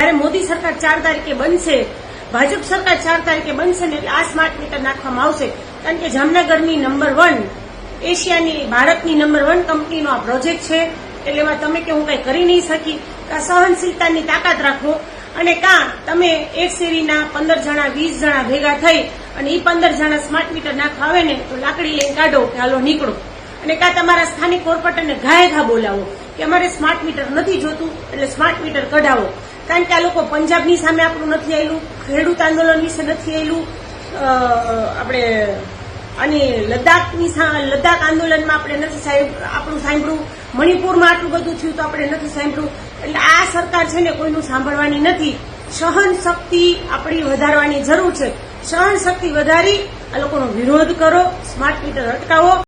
જ્યારે મોદી સરકાર 4 તારીખે બનશે, ભાજપ સરકાર 4 તારીખે બનશે ને એટલે આ સ્માર્ટ મીટર નાખવામાં આવશે. કારણ કે જામનગરની નંબર 1 એશિયાની ભારતની નંબર 1 કંપનીનો આ પ્રોજેક્ટ છે. એટલે એમાં તમે કે હું કઈ કરી નહીં શકી. સહનશીલતાની તાકાત રાખો અને તમે એક શેરીના 15 જણા 20 જણા ભેગા થઈ અને એ 15 જણા સ્માર્ટ મીટર નાખવા આવે ને તો લાકડી લઈને કાઢો કે હાલો નીકળો. અને તમારા સ્થાનિક કોર્પોરેટરને ઘાયઘા બોલાવો કે અમારે સ્માર્ટ મીટર નથી જોતું એટલે સ્માર્ટ મીટર કઢાવો. કારણ કે આ લોકો પંજાબની સામે આપણું નથી આવેલું, ખેડૂત આંદોલન વિશે નથી આવેલું, આપણે અને લદ્દાખ આંદોલનમાં આપણે નથી આપણું સાંભળ્યું, મણિપુરમાં આટલું બધું થયું તો આપણે નથી સાંભળ્યું. એટલે આ સરકાર છે ને કોઈનું સાંભળવાની નથી. સહન શક્તિ આપણી વધારવાની જરૂર છે. સહન શક્તિ વધારી આ લોકોનો વિરોધ કરો, સ્માર્ટ મીટર અટકાવો.